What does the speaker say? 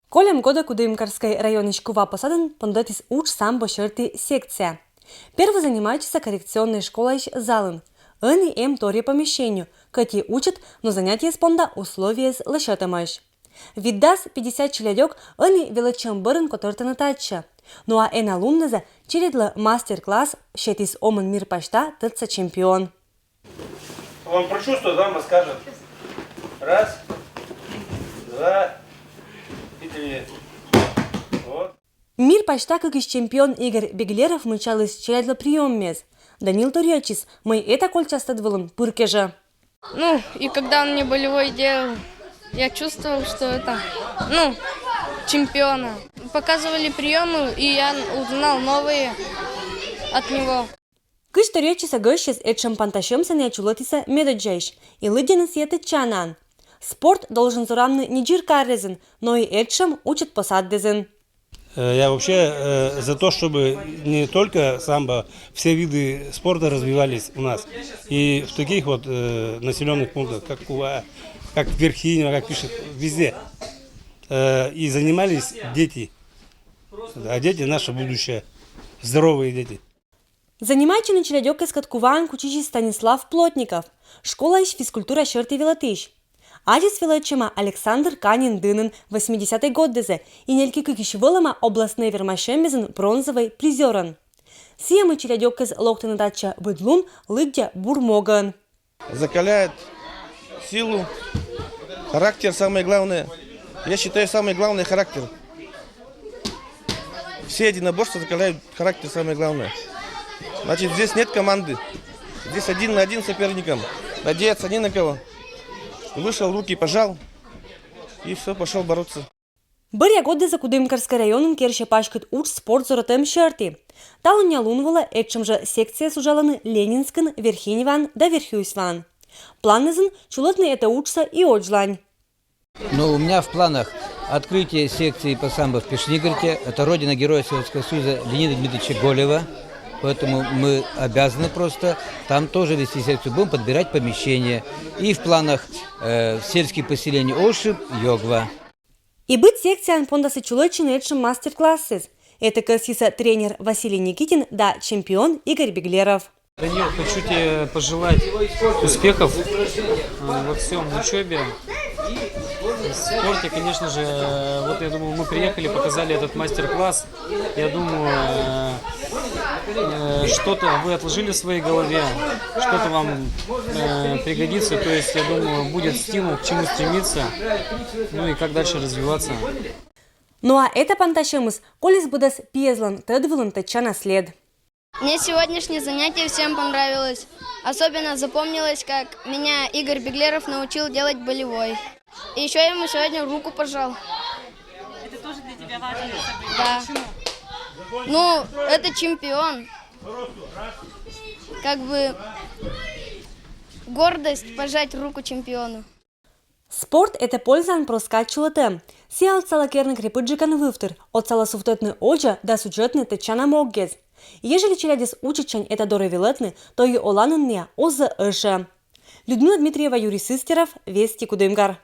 Колем года Кудымкарской районе Шкува посадан пондатис уч самбо шерти секция. Первый занимающийся коррекционной школой залын. Они им тори помещению, кати учат, но занятия спонда условия с лошатамаш. Виддас 50 человек, они величем бырын котортана татча. Ну а эн алумназа чередла мастер-класс шетис оман мир пашта тыца чемпион. Вам про чувство дама скажет. Раз, два, и три. Вот. Мир пашта, как и чемпион Игорь Беглеров, мычалась чередла прием мез. Данил Торячис, мы это кольчаста двулын пыркежа. И когда он мне болевой делал, я чувствовал, что это, чемпиона. Показывали приемы, и я узнал новые от него. Кыш Торячиса гощес этшем панташем сане чулотиса медоджайш, и лыдина сьета чанан. Спорт должен зурамны не джиркаррезен, но и этшем учат посаддезен. Я вообще за то, чтобы не только самбо, все виды спорта развивались у нас. И в таких вот населенных пунктах, как Кува, как Верхинево, как пишет, везде. И занимались дети. А дети наше будущее. Здоровые дети. Занимайче на челядёк из Каткуван кучичи Станислав Плотников. Школа ищ физкультура шерти Вилатыш. Адис величима Александр Канин-Дынын 80-й год дезе и нельки кыкиш вылама областной вермашемезен бронзовый призеран. Сиемы челядёк из Локтенадача Быдлун лыгдя бурмоган. Закаляет силу, характер самое главное. Я считаю, самое главное характер. Все единоборства закаляют характер самое главное. Значит, здесь нет команды. Здесь один на один с соперником. Надеяться ни на кого. Вышел, руки пожал, и все, пошел бороться. Бырья годы за Кудымкарской районом керше пашкат уч спорт зоротем шерти. Талын ялунвала этчем же секция сужаланы Ленинскан, Верхиневан да Верхюсван. Планезен чулотный это учса и оджлань. У меня в планах открытие секции по самбо в Пешнигорке. Это родина героя Советского Союза Леонида Дмитриевича Голева. Поэтому мы обязаны просто там тоже вести секцию. Будем подбирать помещения. И в планах сельских поселений Ошиб, Йогва. И быть секция пондасы чулочины этшем мастер-классы. Это косиса тренер Василий Никитин да чемпион Игорь Беглеров. Данил, хочу тебе пожелать успехов во всем учебе. В спорте, конечно же, вот я думаю, мы приехали, показали этот мастер-класс. Я думаю, что-то вы отложили в своей голове, что-то вам пригодится. То есть, я думаю, будет стимул к чему стремиться, и как дальше развиваться. А это панташемус, колес будас пьезлан, тедвилан тача наслед. Мне сегодняшнее занятие всем понравилось. Особенно запомнилось, как меня Игорь Беглеров научил делать болевой. И еще я ему сегодня руку пожал. Это тоже для тебя важно? Да. Почему? Это чемпион. Как бы гордость пожать руку чемпиону. Спорт – это пользан проскать чулотем. Сиал цалакерный крепыджикан вывтыр, от цаласуфтетный оджа да суджетный течана моггез. Ежели челядис учичань это доровилетны, то и оланынния оза эше. Людмила Дмитриева, Юрий Сыстеров, Вести Кудымкар.